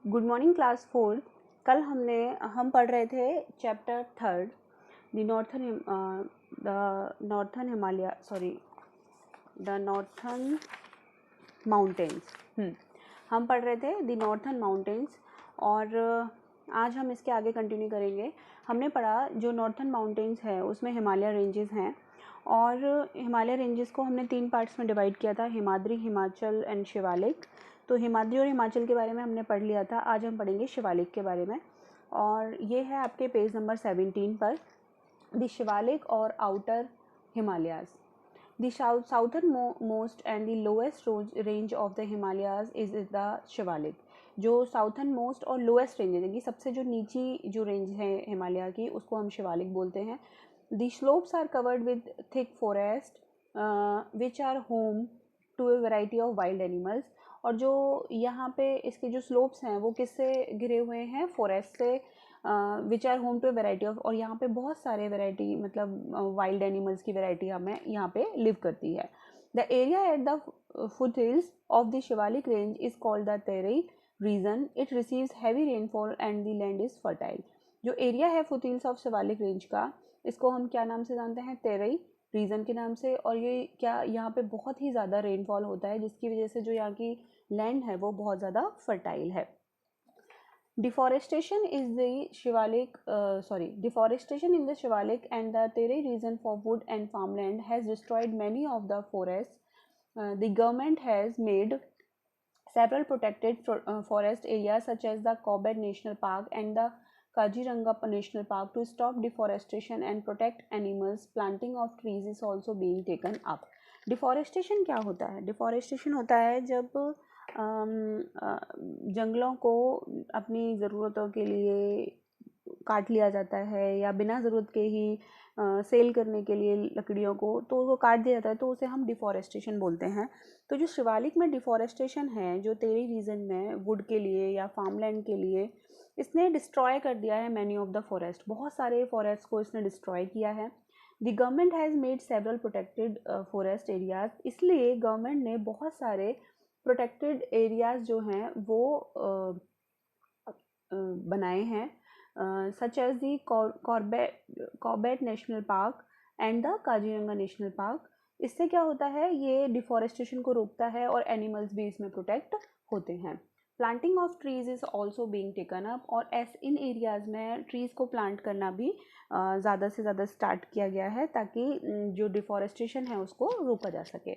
Good morning class 4। कल हम पढ़ रहे थे चैप्टर 3 द नॉर्थन माउंटेन्स। हम पढ़ रहे थे द नॉर्थन माउंटेन्स और आज हम इसके आगे कंटिन्यू करेंगे। हमने पढ़ा जो नॉर्थन माउंटेन्स है उसमें हिमालय रेंजेस हैं और हिमालय रेंजेस को हमने 3 पार्ट्स में डिवाइड किया था, हिमाद्री, हिमाचल एंड शिवालिक। तो हिमाद्री और हिमाचल के बारे में हमने पढ़ लिया था। आज हम पढ़ेंगे शिवालिक के बारे में और ये है आपके पेज नंबर 17 पर, द शिवालिक और outer Himalayas. The southernmost and the lowest range of the Himalayas is the Shivalik. जो साउथर्नमोस्ट और लोएस्ट रेंज है, सबसे जो नीची जो रेंज है हिमालय की, उसको हम शिवालिक बोलते हैं। The slopes are covered with thick forest which are home to a variety of wild animals। और जो यहाँ पे इसके जो स्लोप्स हैं वो किससे घिरे हुए हैं? फॉरेस्ट से, which are home to variety of, और यहाँ पे बहुत सारे वेराइटी मतलब वाइल्ड एनिमल्स की वेराइटी हमें यहाँ पे लिव करती है। The area at the foothills of the Shivalik range is called the Terai region. It receives heavy rainfall and the land is fertile. जो एरिया है foothills of Shivalik range का, इसको हम क्या नाम से जानते हैं? तेरई रीजन के नाम से। और ये क्या, यहाँ पे बहुत ही ज़्यादा रेनफॉल होता है जिसकी वजह से जो यहाँ की लैंड है वो बहुत ज़्यादा फर्टाइल है। Deforestation in the Shivalik and the Terai region for wood and farmland has destroyed many of the forests. The government has made several protected forest areas such as the Corbett National Park and the Kaziranga National Park to stop deforestation and protect animals. Planting of trees is also being taken up. Deforestation क्या होता है? Deforestation होता है जब जंगलों को अपनी ज़रूरतों के लिए काट लिया जाता है या बिना ज़रूरत के ही सेल करने के लिए लकड़ियों को तो वो काट दिया जाता है, तो उसे हम डिफॉरेस्टेशन बोलते हैं। तो जो शिवालिक में डिफॉरेस्टेशन है, जो तेरी रीजन में वुड के लिए या फार्मलैंड के लिए, इसने डिस्ट्रॉय कर दिया है मैनी ऑफ द फॉरेस्ट। बहुत सारे फॉरेस्ट को इसने डिस्ट्रॉय किया है। The government has made several protected forest areas. इसलिए गवर्नमेंट ने बहुत सारे प्रोटेक्टेड एरियाज जो हैं वो बनाए हैं, such as the Corbett national park and the Kaziranga national park. इससे क्या होता है? ये डिफॉरेस्टेशन को रोकता है और एनिमल्स भी इसमें प्रोटेक्ट होते हैं। Planting of trees is also being taken up. और इन एरियाज़ में ट्रीज़ को प्लांट करना भी ज़्यादा से ज़्यादा स्टार्ट किया गया है ताकि जो डिफॉरेस्टेशन है उसको रोका जा सके।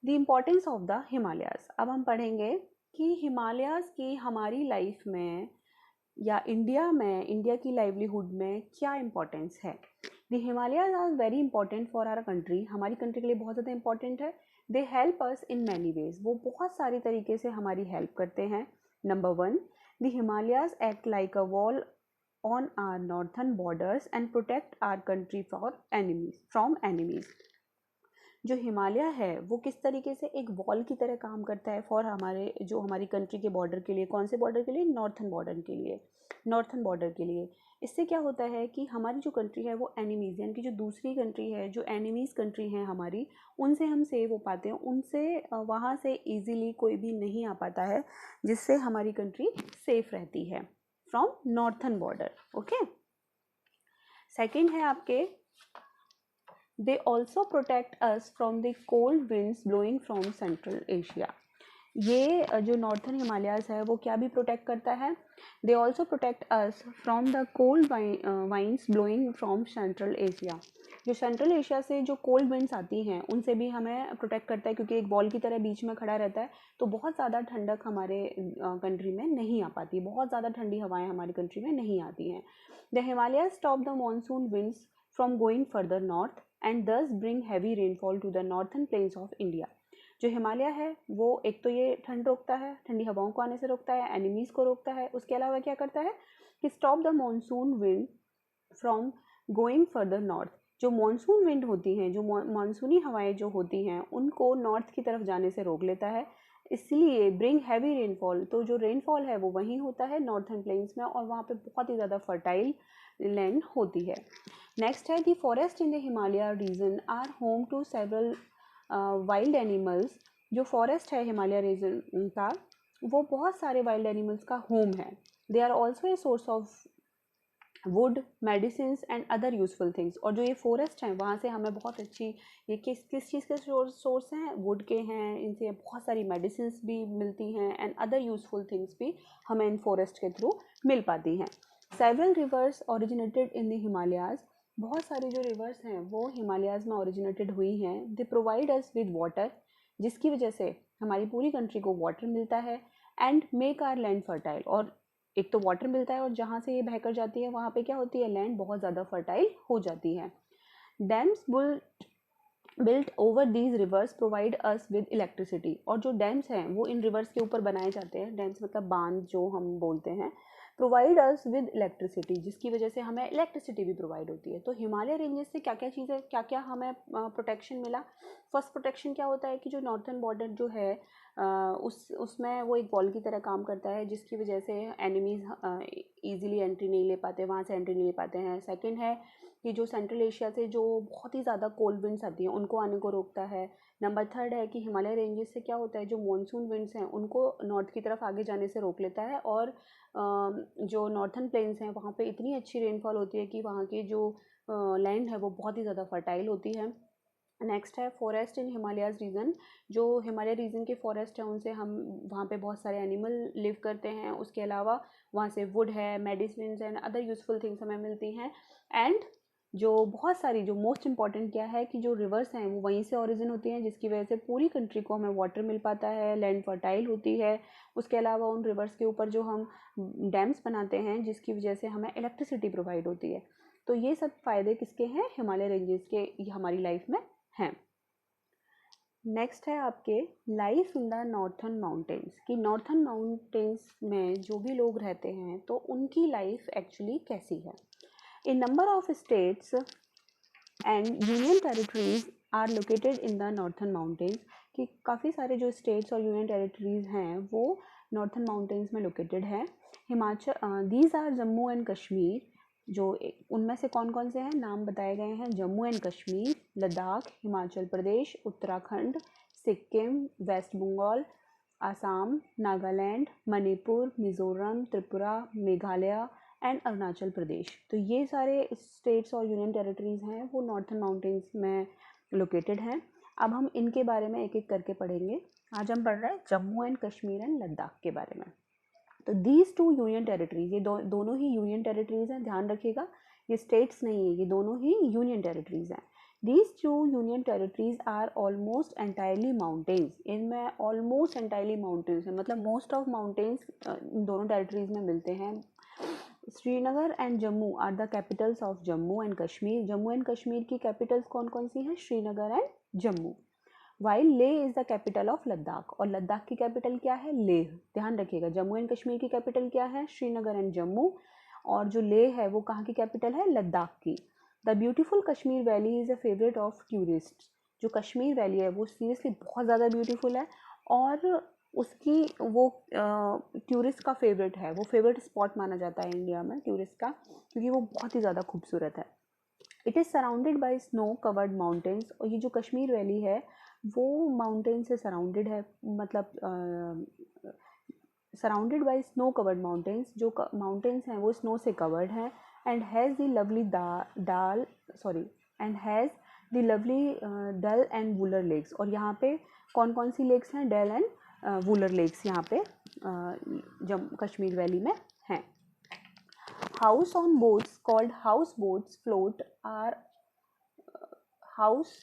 The importance of the Himalayas. अब हम पढ़ेंगे कि हिमालयाज़ की हमारी लाइफ में या इंडिया की लाइवलीहुड में क्या इम्पोर्टेंस है। The Himalayas are very important for our country. हमारी कंट्री के लिए बहुत ज़्यादा इंपॉर्टेंट है। They help us in many ways. वो बहुत सारी तरीके से हमारी हेल्प करते हैं। Number 1, the Himalayas act like a wall on our northern borders and protect our country from enemies. जो हिमालय है वो किस तरीके से एक वॉल की तरह काम करता है फॉर हमारी कंट्री के बॉर्डर के लिए। कौन से बॉर्डर के लिए? नॉर्थन बॉर्डर के लिए। इससे क्या होता है कि हमारी जो कंट्री है वो एनिमीज, यानी कि जो दूसरी कंट्री है, जो एनिमीज कंट्री है हमारी, उनसे हम सेव हो पाते हैं। उनसे वहाँ से ईजीली कोई भी नहीं आ पाता है, जिससे हमारी कंट्री सेफ रहती है from northern border. Okay, second है आपके, they also protect us from the cold winds blowing from Central Asia। ये जो नॉर्थन हिमालयाज है वो क्या भी प्रोटेक्ट करता है? They also protect us from the cold winds blowing from central Asia. जो सेंट्रल एशिया से जो कोल्ड विंड्स आती हैं उनसे भी हमें प्रोटेक्ट करता है, क्योंकि एक बॉल की तरह बीच में खड़ा रहता है, तो बहुत ज़्यादा ठंडक हमारे कंट्री में नहीं आ पाती, बहुत ज़्यादा ठंडी हवाएं हमारी कंट्री में नहीं आती हैं। The Himalayas stop the monsoon winds from going further north and thus bring heavy rainfall to the northern plains of India. जो हिमालय है वो एक तो ये ठंड रोकता है, ठंडी हवाओं को आने से रोकता है, एनिमीज को रोकता है। उसके अलावा क्या करता है कि stop the monsoon wind from going further north. जो मानसून विंड होती हैं, जो मानसूनी हवाएं जो होती हैं, उनको नॉर्थ की तरफ जाने से रोक लेता है। इसलिए ब्रिंग हैवी रेनफॉल, तो जो रेनफॉल है वो वहीं होता है नॉर्थन प्लेन्स में, और वहाँ पे बहुत ही ज़्यादा फर्टाइल लैंड होती है। नेक्स्ट है, the forest in the Himalaya region are home to several wild animals. जो फॉरेस्ट है हिमालय रीजन का वो बहुत सारे वाइल्ड एनिमल्स का होम है। They are also a source of wood, medicine and other useful things. और जो ये फॉरेस्ट हैं वहाँ से हमें बहुत अच्छी, ये किस किस चीज़ के सोर्स हैं, वुड के हैं, इनसे बहुत सारी मेडिसिन भी मिलती हैं एंड अदर यूजफुल थिंग्स भी हमें इन फॉरेस्ट के थ्रू मिल पाती हैं। Several reverse originated in the Himalayas, बहुत सारी जो रिवर्स हैं वो हिमालयाज में ओरिजिनेटेड हुई हैं। They provide us with water, जिसकी वजह से हमारी पूरी कंट्री को वाटर मिलता है and make our land fertile. और एक तो वाटर मिलता है और जहाँ से ये बहकर जाती है वहाँ पे क्या होती है, लैंड बहुत ज़्यादा फर्टाइल हो जाती है। Dams built over these rivers provide us with electricity, और जो डैम्स हैं वो इन रिवर्स के ऊपर बनाए जाते हैं, डैम्स मतलब बांध जो हम बोलते हैं, प्रोवाइड अस विद इलेक्ट्रिसिटी, जिसकी वजह से हमें इलेक्ट्रिसिटी भी प्रोवाइड होती है। तो हिमालय रेंजेस से क्या क्या चीज़ें, क्या क्या हमें प्रोटेक्शन मिला। फर्स्ट प्रोटेक्शन क्या होता है कि जो नॉर्थन बॉर्डर जो है उसमें वो एक वॉल की तरह काम करता है, जिसकी वजह से एनिमीज़ ईजिली एंट्री नहीं ले पाते, वहाँ से एंट्री नहीं ले पाते हैं। सेकंड है कि जो सेंट्रल एशिया से जो बहुत ही ज़्यादा कोल्ड विंड्स आती हैं उनको आने को रोकता है। नंबर थर्ड है कि हिमालय रेंजेस से क्या होता है, जो मॉनसून विंड्स हैं उनको नॉर्थ की तरफ आगे जाने से रोक लेता है, और जो नॉर्थन प्लेन्स हैं वहाँ पे इतनी अच्छी रेनफॉल होती है कि वहाँ की जो लैंड है वो बहुत ही ज़्यादा फर्टाइल होती है। नेक्स्ट है फॉरेस्ट इन हिमालयाज रीजन, जो हिमालय रीजन के फॉरेस्ट हैं उनसे हम वहाँ पे बहुत सारे एनिमल लिव करते हैं। उसके अलावा वहाँ से वुड है, medicine and other useful things हमें मिलती हैं। एंड जो बहुत सारी, जो मोस्ट इंपॉर्टेंट क्या है कि जो रिवर्स हैं वो वहीं से ओरिजिन होती हैं, जिसकी वजह से पूरी कंट्री को हमें वाटर मिल पाता है, लैंड फर्टाइल होती है। उसके अलावा उन रिवर्स के ऊपर जो हम डैम्स बनाते हैं जिसकी वजह से हमें इलेक्ट्रिसिटी प्रोवाइड होती है। तो ये सब फ़ायदे किसके हैं, हिमालय रेंजेस के हमारी लाइफ में हैं। नेक्स्ट है आपके life in the northern mountains, कि नॉर्थन माउंटेन्स में जो भी लोग रहते हैं तो उनकी लाइफ एक्चुअली कैसी है। A number of states and union territories are located in the northern mountains, कि काफ़ी सारे जो स्टेट्स और यूनियन टेरिटरीज हैं वो नॉर्थन माउंटेन्स में लोकेटेड है। Himachal, these are Jammu and Kashmir, जो उनमें से कौन कौन से हैं नाम बताए गए हैं, जम्मू एंड कश्मीर, लद्दाख, हिमाचल प्रदेश, उत्तराखंड, सिक्किम, वेस्ट बंगाल, आसाम, नागालैंड, मणिपुर, मिज़ोरम, त्रिपुरा, मेघालय एंड अरुणाचल प्रदेश। तो ये सारे स्टेट्स और यूनियन टेरिटरीज हैं वो नॉर्थन माउंटेन्स में लोकेटेड हैं। अब हम इनके बारे में एक एक करके पढ़ेंगे। आज हम पढ़ रहे हैं जम्मू एंड कश्मीर एंड लद्दाख के बारे में। तो दीज टू यूनियन टेरिटरीज, ये दोनों ही यूनियन टेरिटरीज हैं, ध्यान रखिएगा, ये स्टेट्स नहीं है, ये दोनों ही यूनियन टेरिटरीज हैं। These two union territories are almost entirely mountains, इनमें ऑलमोस्ट एंटायरली माउंटेन्स हैं, मतलब मोस्ट ऑफ माउंटेन्स इन दोनों टेरिटरीज में मिलते हैं। Srinagar and Jammu are the capitals of Jammu and Kashmir, Jammu and Kashmir की कैपिटल्स कौन कौन सी हैं, Srinagar and Jammu. While Leh is the capital of Ladakh, और लद्दाख की कैपिटल क्या है, लेह। ध्यान रखिएगा, जम्मू एंड कश्मीर की कैपिटल क्या है, श्रीनगर एंड जम्मू, और जो लेह है वो कहाँ की कैपिटल है, लद्दाख की। The beautiful Kashmir valley is a favourite of tourist, जो कश्मीर वैली है वो सीरियसली बहुत ज़्यादा ब्यूटीफुल है और उसकी वो टूरिस्ट का फेवरेट है, वो फेवरेट स्पॉट माना जाता है इंडिया में टूरिस्ट का, क्योंकि वो बहुत ही ज़्यादा खूबसूरत है। It is surrounded by snow covered mountains, और ये जो कश्मीर वैली है वो माउंटेन से सराउंडेड है, मतलब surrounded by snow covered mountains, जो माउंटेन्स हैं वो स्नो से कवर्ड हैं। And has the lovely Dal and Wular lakes, और यहाँ पे कौन कौन सी लेक्स हैं, डल एंड वुलर लेक्स यहाँ पे जम्मू कश्मीर वैली में हैं। House on boats called house boats float are house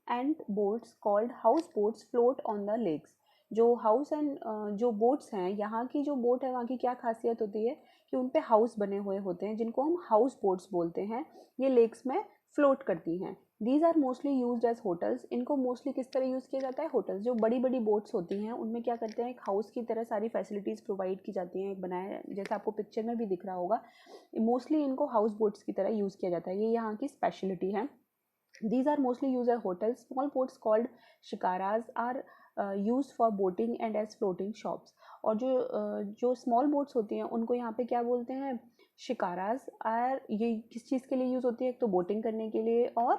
and boats called house boats float on the lakes, जो हाउस एंड जो बोट्स हैं, यहाँ की जो बोट है वहाँ की क्या खासियत होती है कि उन पे हाउस बने हुए होते हैं जिनको हम हाउस बोट्स बोलते हैं, ये लेक्स में फ्लोट करती हैं। These are mostly use as hotels, इनको मोस्टली किस तरह यूज़ किया जाता है, होटल्स, जो बड़ी बड़ी बोट्स होती हैं उनमें क्या करते हैं, एक हाउस की तरह सारी फैसिलिटीज़ प्रोवाइड की जाती हैं, एक बनाया जैसा आपको पिक्चर में भी दिख रहा होगा, मोस्टली इनको हाउस बोट्स की तरह यूज़ किया जाता है, ये यहाँ की स्पेशलिटी है। These are mostly used as hotels. Small boats called shikaras are used for boating and as floating shops. और जो small boats होती हैं उनको यहाँ पे क्या बोलते हैं, शिकाराज। आर ये किस चीज़ के लिए यूज़ होती है, एक तो बोटिंग करने के लिए और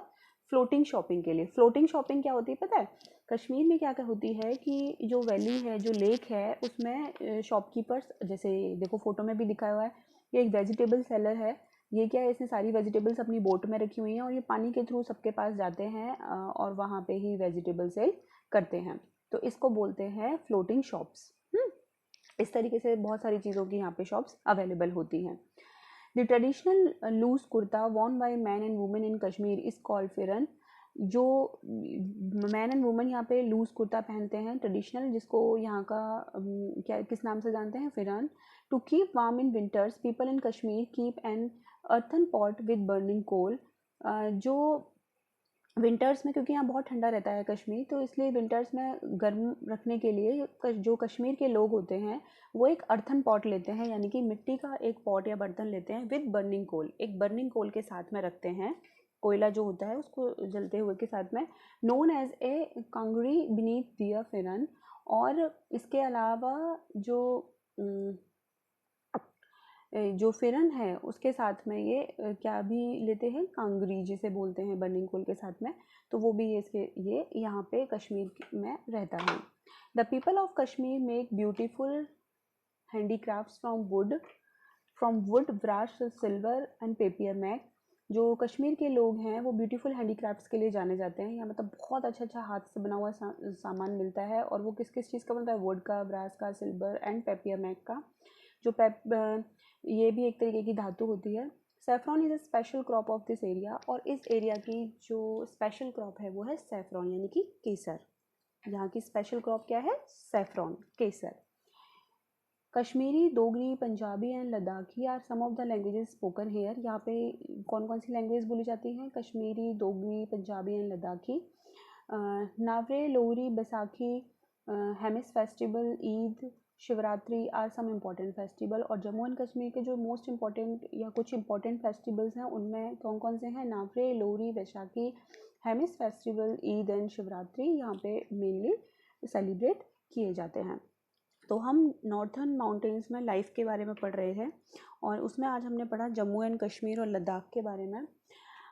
फ्लोटिंग शॉपिंग के लिए। फ्लोटिंग शॉपिंग क्या होती है पता है? कश्मीर में क्या क्या होती है कि जो वैली है, जो लेक है, उसमें शॉपकीपर्स, जैसे देखो फोटो में भी दिखाया हुआ है, ये एक वेजिटेबल सेलर है। ये क्या है, इसने सारी वेजिटेबल्स अपनी बोट में रखी हुई हैं और ये पानी के थ्रू सबके पास जाते हैं और वहाँ पे ही वेजिटेबल सेल करते हैं। तो इसको बोलते हैं फ्लोटिंग शॉप्स। इस तरीके से बहुत सारी चीज़ों की यहाँ पे शॉप्स अवेलेबल होती हैं। The traditional loose kurta worn by man and women in Kashmir is called pheran. जो मैन एंड वुमेन यहाँ पे लूज कुर्ता पहनते हैं ट्रेडिशनल, जिसको यहाँ का क्या किस नाम से जानते हैं? Pheran. To keep warm in winters people in Kashmir keep an earthen pot with burning coal. जो विंटर्स में, क्योंकि यहाँ बहुत ठंडा रहता है कश्मीर, तो इसलिए विंटर्स में गर्म रखने के लिए जो कश्मीर के लोग होते हैं वो एक अर्थन पॉट लेते हैं, यानी कि मिट्टी का एक पॉट या बर्तन लेते हैं विद बर्निंग कोल, एक बर्निंग कोल के साथ में रखते हैं, कोयला जो होता है उसको जलते हुए के साथ में, known as a kangri beneath the pheran. और इसके अलावा जो जो फिरन है उसके साथ में ये क्या भी लेते हैं? कांगरी जिसे बोलते हैं बर्निंग कोल के साथ में, तो वो भी ये यहाँ पे कश्मीर में रहता है। The people of Kashmir make beautiful handicrafts from wood brass silver and papier mache. जो कश्मीर के लोग हैं वो ब्यूटीफुल हैंडीक्राफ्ट्स के लिए जाने जाते हैं। यहाँ मतलब बहुत अच्छा अच्छा हाथ से बना हुआ सामान मिलता है, और वो किस किस चीज़ का बनता है? वुड का, ब्रास का, सिल्वर एंड पेपियर मैक का। जो ये भी एक तरीके की धातु होती है। Saffron is a special crop of this area, और इस एरिया की जो स्पेशल क्रॉप है वो है सेफ्रॉन, यानी कि केसर। यहाँ की स्पेशल क्रॉप क्या है? सेफ्रॉन, केसर। Kashmiri, Dogri, Punjabi and Ladakhi are some of the languages spoken here. यहाँ पे कौन कौन सी लैंग्वेज बोली जाती हैं? Kashmiri, Dogri, Punjabi and Ladakhi. Navreh, Lohri, Baisakhi, Hemis festival, Eid, Shivratri are some important festival. और जम्मू एंड कश्मीर के जो मोस्ट इम्पॉर्टेंट या कुछ इम्पॉर्टेंट फेस्टिवल्स हैं उनमें कौन कौन से हैं? नावरे, लोहरी, बैसाखी, हेमिस फेस्टिवल, ईद एंड शिवरात्रि यहाँ पे मेनली सेलिब्रेट किए जाते हैं। तो हम नॉर्थर्न माउंटेन्स में लाइफ के बारे में पढ़ रहे थे, और उसमें आज हमने पढ़ा जम्मू एंड कश्मीर और लद्दाख के बारे में।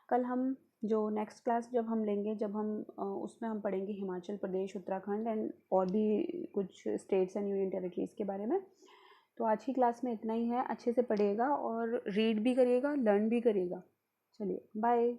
कल हम जो नेक्स्ट क्लास जब हम लेंगे, जब हम उसमें हम पढ़ेंगे हिमाचल प्रदेश, उत्तराखंड एंड और भी कुछ स्टेट्स एंड यूनियन टेरिटरीज़ के बारे में। तो आज की क्लास में इतना ही है। अच्छे से पढ़िएगा और रीड भी करिएगा, लर्न भी करिएगा। चलिए बाय।